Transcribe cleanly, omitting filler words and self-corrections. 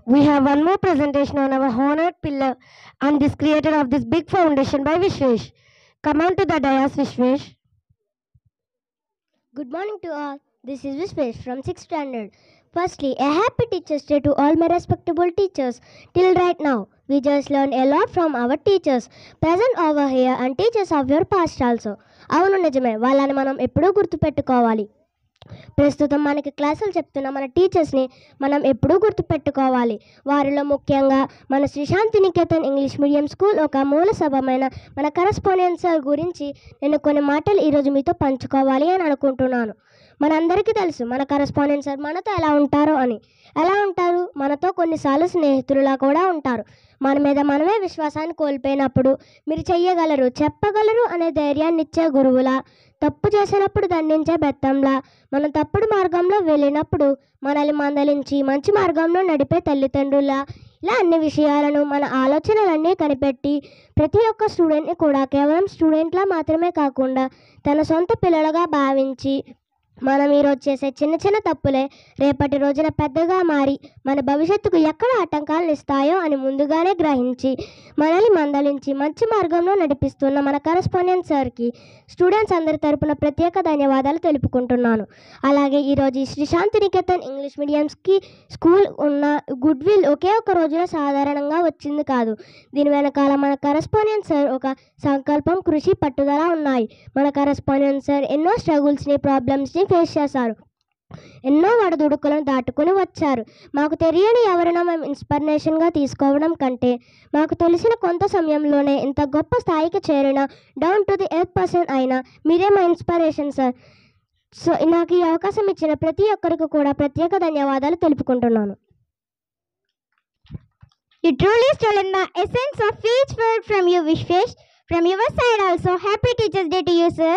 We have one more presentation on our honored pillar and this creator of this big foundation by Vishwesh. Come on to the dais, Vishwesh. Good morning to all. This is Vishwesh from 6th standard. Firstly, a happy Teachers' Day to all my respectable teachers. Till right now, we just learned a lot from our teachers, present over here and teachers of your past also. అవును నిజమే, వాళ్ళని మనం ఎప్పుడూ గుర్తుపెట్టుకోవాలి. ప్రస్తుతం మనకి క్లాసులు చెప్తున్న మన టీచర్స్ని మనం ఎప్పుడూ గుర్తుపెట్టుకోవాలి. వారిలో ముఖ్యంగా మన శ్రీ శాంతి నికేతన్ ఇంగ్లీష్ మీడియం స్కూల్ ఒక మూల సభమైన మన కరెస్పాండెన్స్ సార్ గురించి నేను కొన్ని మాటలు ఈరోజు మీతో పంచుకోవాలి అని అనుకుంటున్నాను. మనందరికీ తెలుసు మన కరెస్పాండెన్స్ సార్ మనతో ఎలా ఉంటారో అని. ఎలా ఉంటారు? మనతో కొన్నిసార్లు స్నేహితులులా కూడా ఉంటారు. మన మీద మనమే విశ్వాసాన్ని కోల్పోయినప్పుడు మీరు చెయ్యగలరు, చెప్పగలరు అనే ధైర్యాన్ని ఇచ్చే గురువులా, తప్పు చేసినప్పుడు దండించే బెత్తంలా, మనం తప్పుడు మార్గంలో వెళ్ళినప్పుడు మనల్ని మందలించి మంచి మార్గంలో నడిపే తల్లిదండ్రులా, ఇలా అన్ని విషయాలను మన ఆలోచనలన్నీ కనిపెట్టి ప్రతి ఒక్క స్టూడెంట్ని కూడా కేవలం స్టూడెంట్లా మాత్రమే కాకుండా తన సొంత పిల్లలుగా భావించి మనం ఈరోజు చేసే చిన్న చిన్న తప్పులే రేపటి రోజున పెద్దగా మారి మన భవిష్యత్తుకు ఎక్కడ ఆటంకాలను ఇస్తాయో అని ముందుగానే గ్రహించి మనల్ని మందలించి మంచి మార్గంలో నడిపిస్తున్న మన కరెస్పాండెంట్ సార్కి స్టూడెంట్స్ అందరి తరపున ప్రత్యేక ధన్యవాదాలు తెలుపుకుంటున్నాను. అలాగే ఈరోజు ఈ శ్రీ శాంతి నికేతన్ ఇంగ్లీష్ మీడియంస్కి స్కూల్ ఉన్న గుడ్ విల్ ఒకే ఒక రోజులో సాధారణంగా వచ్చింది కాదు. దీని వెనకాల మన కరెస్పాండెంట్ సార్ ఒక సంకల్పం, కృషి, పట్టుదల ఉన్నాయి. మన కరెస్పాండెంట్ సార్ ఎన్నో స్ట్రగుల్స్ని, ప్రాబ్లమ్స్ని ఫేస్ చేశారు. ఎన్నో వడదుడుకులను దాటుకుని వచ్చారు. మాకు తెలియని ఎవరైనా మేము ఇన్స్పిరేషన్గా తీసుకోవడం కంటే మాకు తెలిసిన కొంత సమయంలోనే ఇంత గొప్ప స్థాయికి చేరిన down to the earth person అయినా మీరే మా ఇన్స్పిరేషన్ సార్. సో నాకు ఈ అవకాశం ఇచ్చిన ప్రతి ఒక్కరికి కూడా ప్రత్యేక ధన్యవాదాలు తెలుపుకుంటున్నాను. You truly stolen the essence of each word from you, Vishwesh. From your side also, happy Teachers' Day to you, sir.